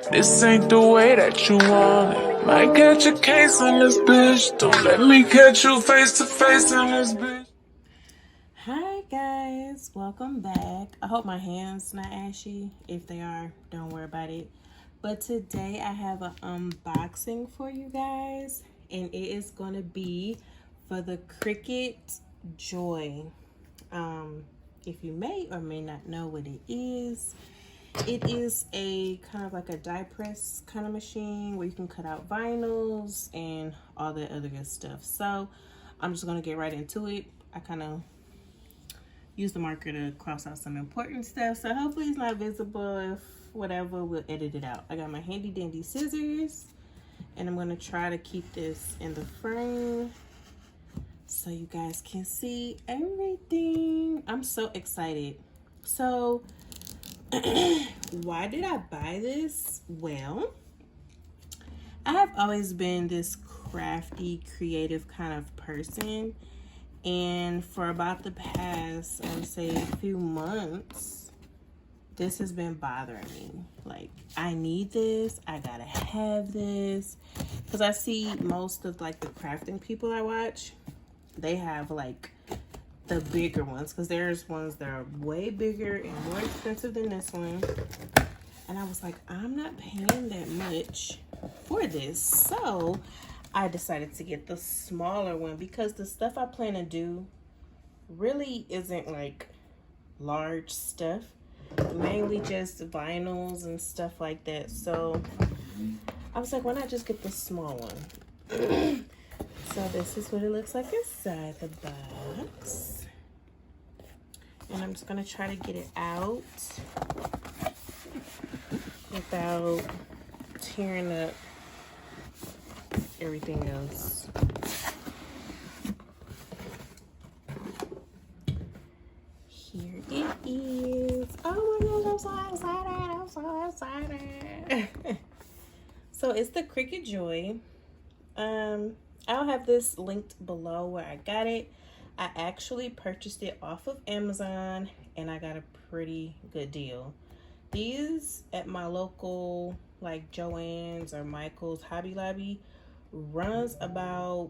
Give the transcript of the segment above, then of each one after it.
This ain't the way that you want it. Might catch a case in this bitch. Don't let me catch you face to face in this bitch. Hi guys, welcome back. I hope my hands not ashy. If they are, don't worry about it. But today I have an unboxing for you guys, and it is going to be for the Cricut Joy. If you may or may not know what it is a kind of like a die press kind of machine where you can cut out vinyls and all that other good stuff. So I'm just going to get right into it. I kind of use the marker to cross out some important stuff, so hopefully it's not visible. If whatever, we'll edit it out. I got my handy dandy scissors, and I'm going to try to keep this in the frame so you guys can see everything. I'm so excited. So why did I buy this? Well, I have always been this crafty, creative kind of person, and for about the past, I would say, a few months, this has been bothering me. Like, I need this, I gotta have this, because I see most of like the crafting people I watch, they have like the bigger ones, because there's ones that are way bigger and more expensive than this one. And I was like, I'm not paying that much for this. So I decided to get the smaller one, because the stuff I plan to do really isn't like large stuff, mainly just vinyls and stuff like that. So I was like, why not just get the small one? So this is what it looks like inside the box. And I'm just gonna try to get it out without tearing up everything else. Here it is. Oh my gosh, I'm so excited. So it's the Cricut Joy. I'll have this linked below where I got it. I actually purchased it off of Amazon, and I got a pretty good deal. These at my local like Joann's or Michael's, Hobby Lobby, runs about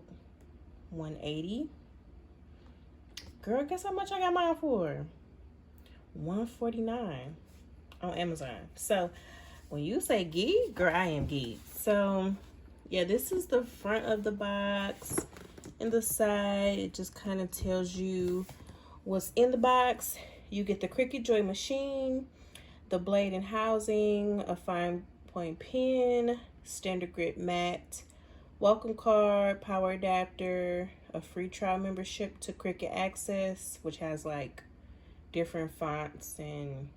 $180. Girl, guess how much I got mine for? $149 on Amazon. So when you say geek, girl, I am geek. So yeah, this is the front of the box. In the side, it just kind of tells you what's in the box. You get the Cricut Joy machine, the blade and housing, a fine point pen, standard grit mat, welcome card, power adapter, a free trial membership to Cricut Access, which has like different fonts and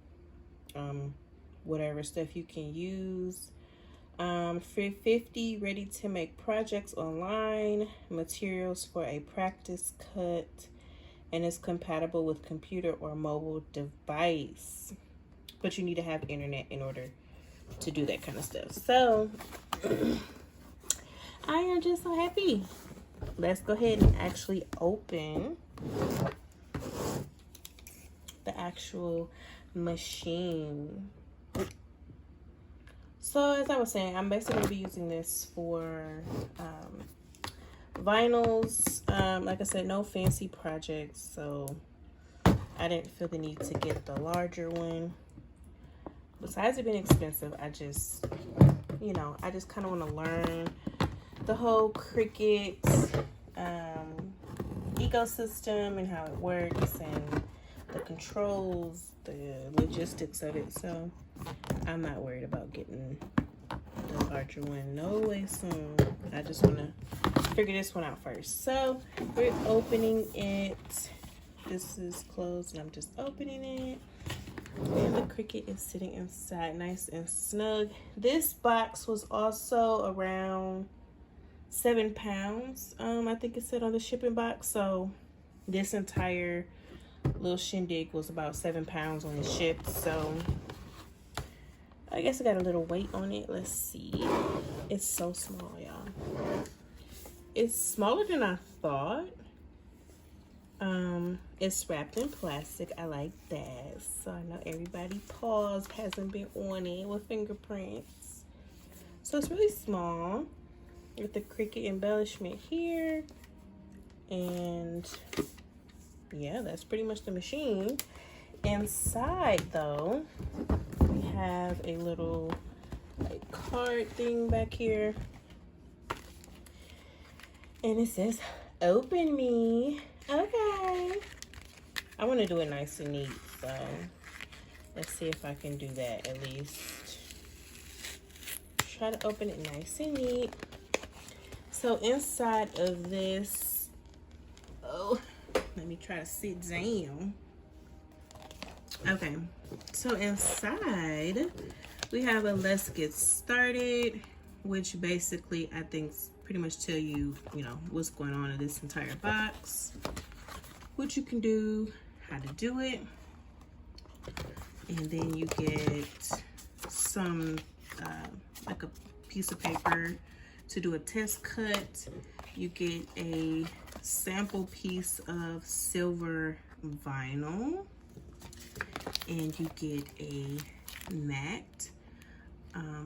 whatever stuff you can use. For 50 ready to make projects online, materials for a practice cut, and is compatible with computer or mobile device. But you need to have internet in order to do that kind of stuff. So I am just so happy. Let's go ahead and actually open the actual machine. So as I was saying, I'm basically going to be using this for vinyls. Like I said, no fancy projects, so I didn't feel the need to get the larger one. Besides it being expensive, I just, you know, I just kind of want to learn the whole Cricut ecosystem and how it works and the controls, the logistics of it. So I'm not worried about getting the larger one. No way soon. I just want to figure this one out first. So we're opening it. This is closed and I'm just opening it. And the Cricut is sitting inside nice and snug. This box was also around 7 pounds. I think it said on the shipping box. So this entire little shindig was about 7 pounds when it shipped. So I guess it got a little weight on it. Let's see. It's so small, y'all. It's smaller than I thought. It's wrapped in plastic. I like that. So I know everybody paused, hasn't been on it with fingerprints. So it's really small with the Cricut embellishment here. And yeah, that's pretty much the machine. Inside though, we have a little like card thing back here. And it says, open me. Okay. I want to do it nice and neat, so let's see if I can do that at least. Try to open it nice and neat. So inside of this, oh, let me try to sit down. Okay, so inside we have a let's get started, which basically I think pretty much tell you, you know, what's going on in this entire box, what you can do, how to do it. And then you get some like a piece of paper to do a test cut. You get a sample piece of silver vinyl, and you get a mat.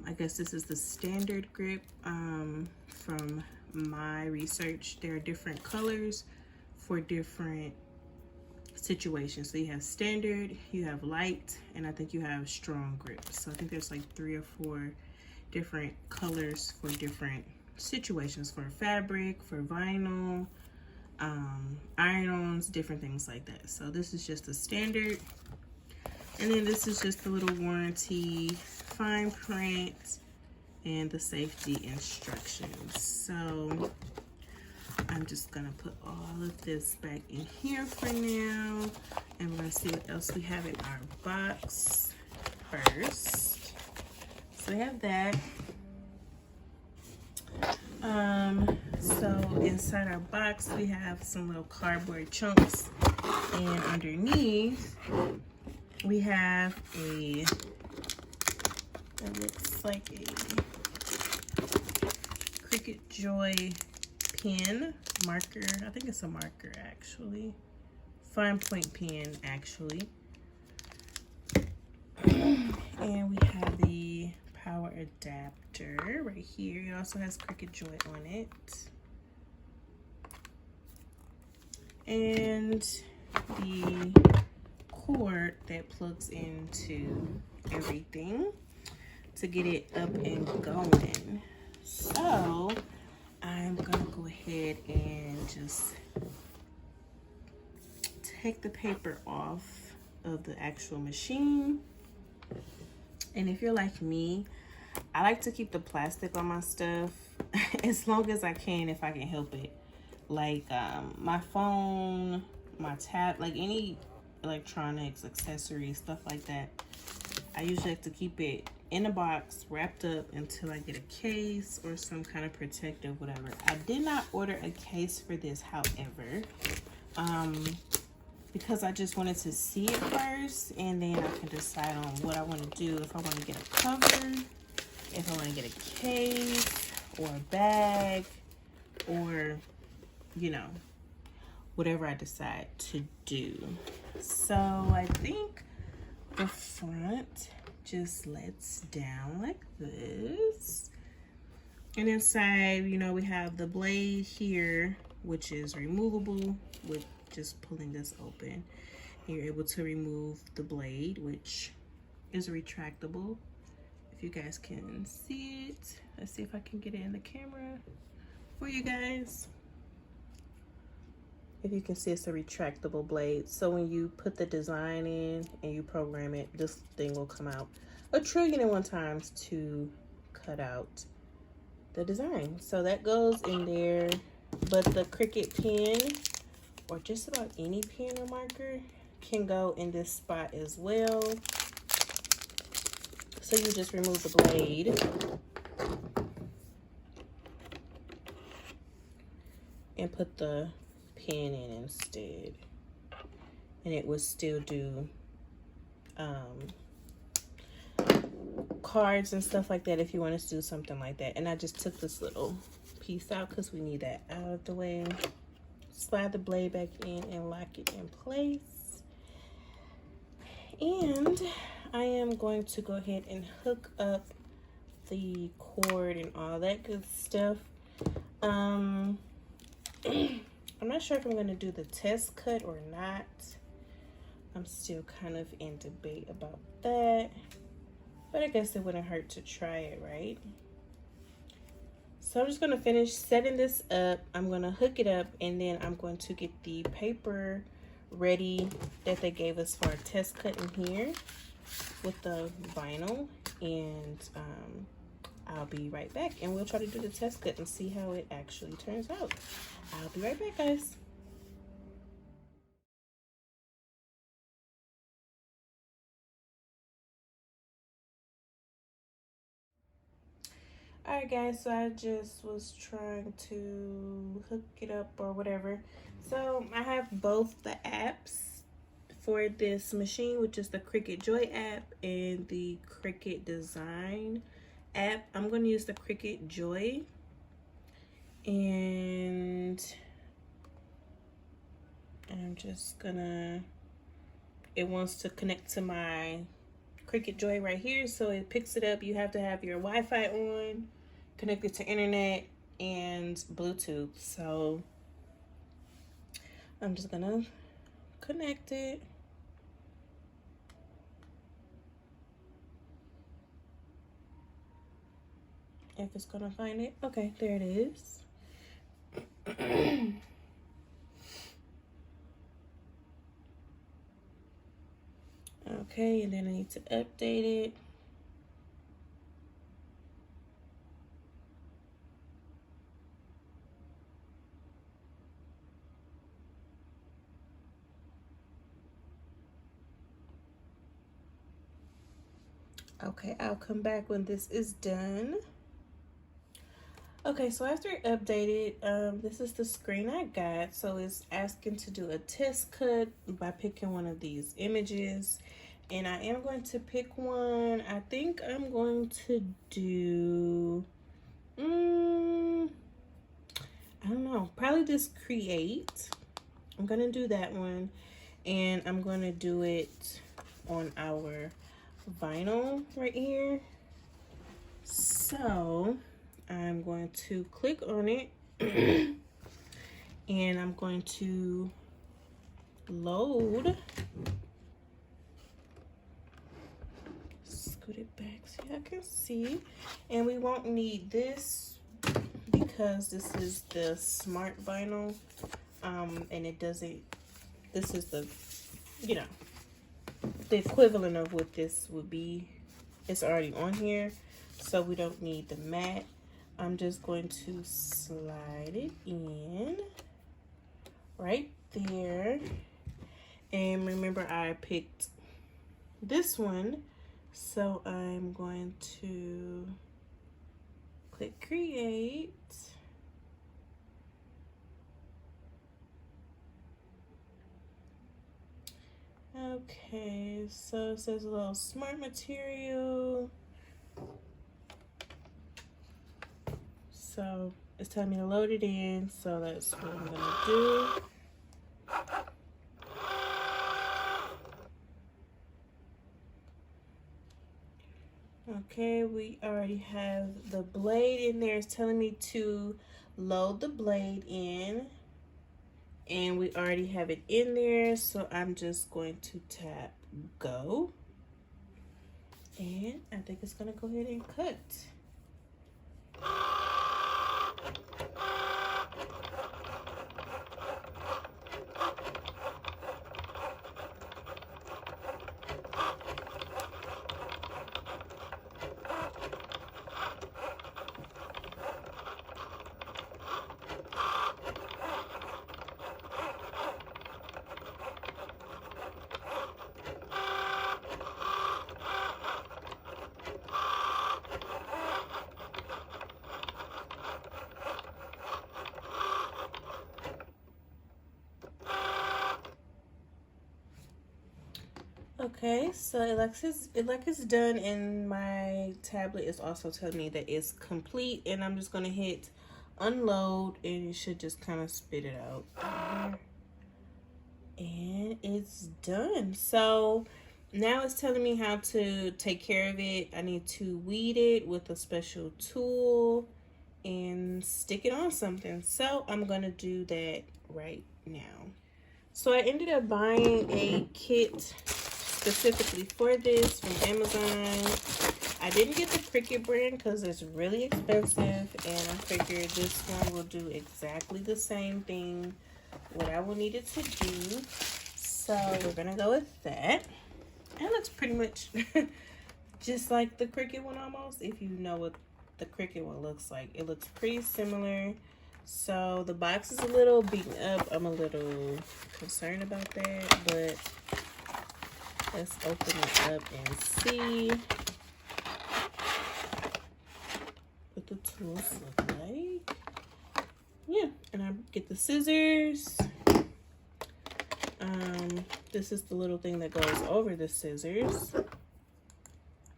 I guess this is the standard grip from my research. There are different colors for different situations. So you have standard, you have light, and I think you have strong grip. So I think there's like 3 or 4 different colors for different situations, for fabric, for vinyl, iron-ons, different things like that. So this is just the standard. And then this is just the little warranty, fine print, and the safety instructions. So I'm just gonna put all of this back in here for now, and we're gonna see what else we have in our box first. So we have that. So inside our box we have some little cardboard chunks, and underneath we have a, it looks like a Cricut Joy pen marker. I think it's a marker actually. Fine point pen actually. And we have the power adapter right here. It also has Cricut Joy on it. And the cord that plugs into everything to get it up and going. So I'm gonna go ahead and just take the paper off of the actual machine. And if you're like me, I like to keep the plastic on my stuff as long as I can, if I can help it. Like my phone, my tab, like any electronics, accessories, stuff like that. I usually have to keep it in a box, wrapped up, until I get a case or some kind of protective, whatever. I did not order a case for this, however, because I just wanted to see it first, and then I can decide on what I want to do. If I want to get a cover, if I want to get a case or a bag, or, you know, whatever I decide to do. So I think the front just lets down like this, and inside, you know, we have the blade here, which is removable with just pulling this open. And you're able to remove the blade, which is retractable, if you guys can see it. Let's see if I can get it in the camera for you guys. If you can see, it's a retractable blade. So when you put the design in and you program it, this thing will come out 1,000,001 times to cut out the design. So that goes in there. But the Cricut pen, or just about any pen or marker, can go in this spot as well. So you just remove the blade and put the pen in instead, and it would still do cards and stuff like that if you want to do something like that. And I just took this little piece out because we need that out of the way. Slide the blade back in and lock it in place. And I am going to go ahead and hook up the cord and all that good stuff. I'm not sure if I'm going to do the test cut or not. I'm still kind of in debate about that, but I guess it wouldn't hurt to try it, right? So I'm just going to finish setting this up. I'm going to hook it up, and then I'm going to get the paper ready that they gave us for a test cut in here with the vinyl, and I'll be right back, and we'll try to do the test cut and see how it actually turns out. I'll be right back, guys. Alright guys, so I just was trying to hook it up or whatever. So I have both the apps for this machine, which is the Cricut Joy app and the Cricut Design app. I'm going to use the Cricut Joy, and I'm just gonna, it wants to connect to my Cricut Joy right here, so it picks it up. You have to have your Wi-Fi on, connected to internet and Bluetooth. So I'm just gonna connect it. If it's gonna find it. Okay, there it is. Okay, and then I need to update it. Okay, I'll come back when this is done. Okay, so after it updated, this is the screen I got. So it's asking to do a test cut by picking one of these images. And I am going to pick one. I think I'm going to do, I don't know, probably just create. I'm going to do that one. And I'm going to do it on our vinyl right here. So I'm going to click on it and I'm going to load. Scoot it back so y'all can see. And we won't need this because this is the smart vinyl, and it doesn't, this is the, you know, the equivalent of what this would be. It's already on here, so we don't need the matte. I'm just going to slide it in right there. And remember, I picked this one, so I'm going to click create. Okay, so it says a little smart material. So it's telling me to load it in, so that's what I'm gonna do. Okay, we already have the blade in there. It's telling me to load the blade in, and we already have it in there, so I'm just going to tap go, and I think it's gonna go ahead and cut. Okay, so it like it's done, and my tablet is also telling me that it's complete, and I'm just gonna hit unload, and it should just kind of spit it out. And it's done. So Now it's telling me how to take care of it. I need to weed it with a special tool and stick it on something. So I'm gonna do that right now. So I ended up buying a kit specifically for this from Amazon. I didn't get the Cricut brand because it's really expensive, and I figured this one will do exactly the same thing, what I will need it to do. So we're gonna go with that. It looks pretty much just like the Cricut one almost, if you know what the Cricut one looks like. It looks pretty similar. So the box is a little beaten up. I'm a little concerned about that, but let's open it up and see what the tools look like. Yeah, and I get the scissors. This is the little thing that goes over the scissors,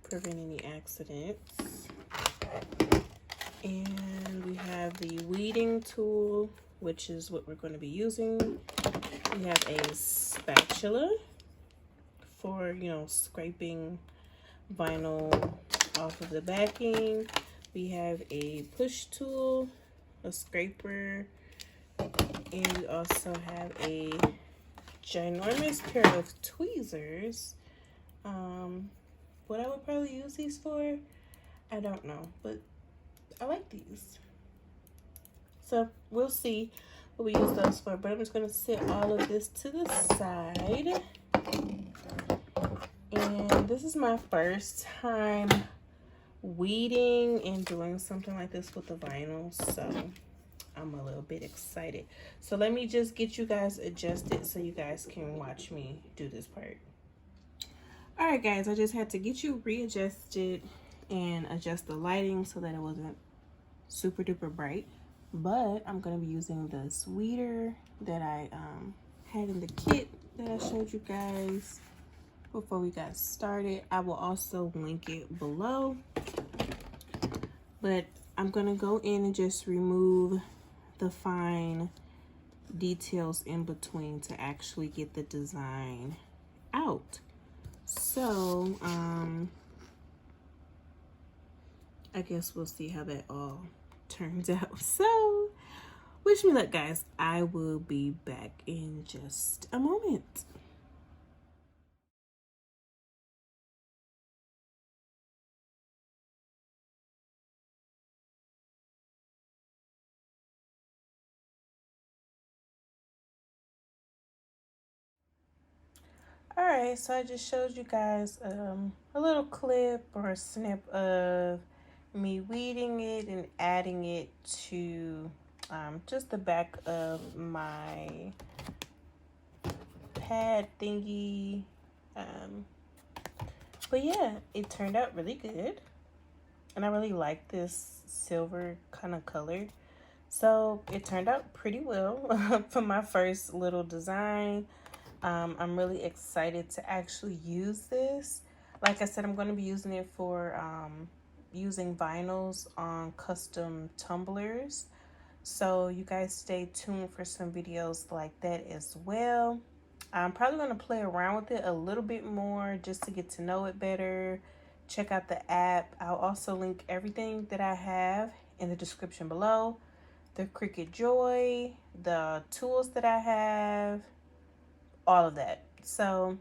prevent any accidents. And we have the weeding tool, which is what we're going to be using. We have a spatula for, you know, scraping vinyl off of the backing. We have a push tool, a scraper, and we also have a ginormous pair of tweezers. What I would probably use these for, I don't know, but I like these. So we'll see what we use those for, but I'm just gonna set all of this to the side. And this is my first time weeding and doing something like this with the vinyl, so I'm a little bit excited. So let me just get you guys adjusted so you guys can watch me do this part. All right, guys, I just had to get you readjusted and adjust the lighting so that it wasn't super duper bright. But I'm gonna be using this weeder that I had in the kit that I showed you guys before we got started. I will also link it below. But I'm gonna go in and just remove the fine details in between to actually get the design out. So I guess we'll see how that all turns out. So wish me luck, guys. I will be back in just a moment. Alright, so I just showed you guys a little clip or a snip of me weeding it and adding it to just the back of my pad thingy. But yeah, it turned out really good. And I really like this silver kind of color. So it turned out pretty well for my first little design. I'm really excited to actually use this. Like I said, I'm going to be using it for using vinyls on custom tumblers. So you guys stay tuned for some videos like that as well. I'm probably going to play around with it a little bit more just to get to know it better. Check out the app. I'll also link everything that I have in the description below. The Cricut Joy, the tools that I have, all of that. So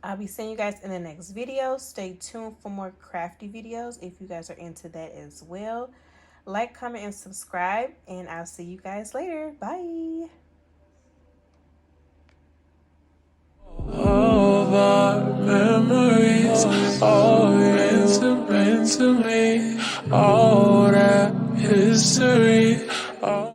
I'll be seeing you guys in the next video. Stay tuned for more crafty videos if you guys are into that as well. Like, comment, and subscribe, and I'll see you guys later. Bye. All of our memories, all into me, all that history.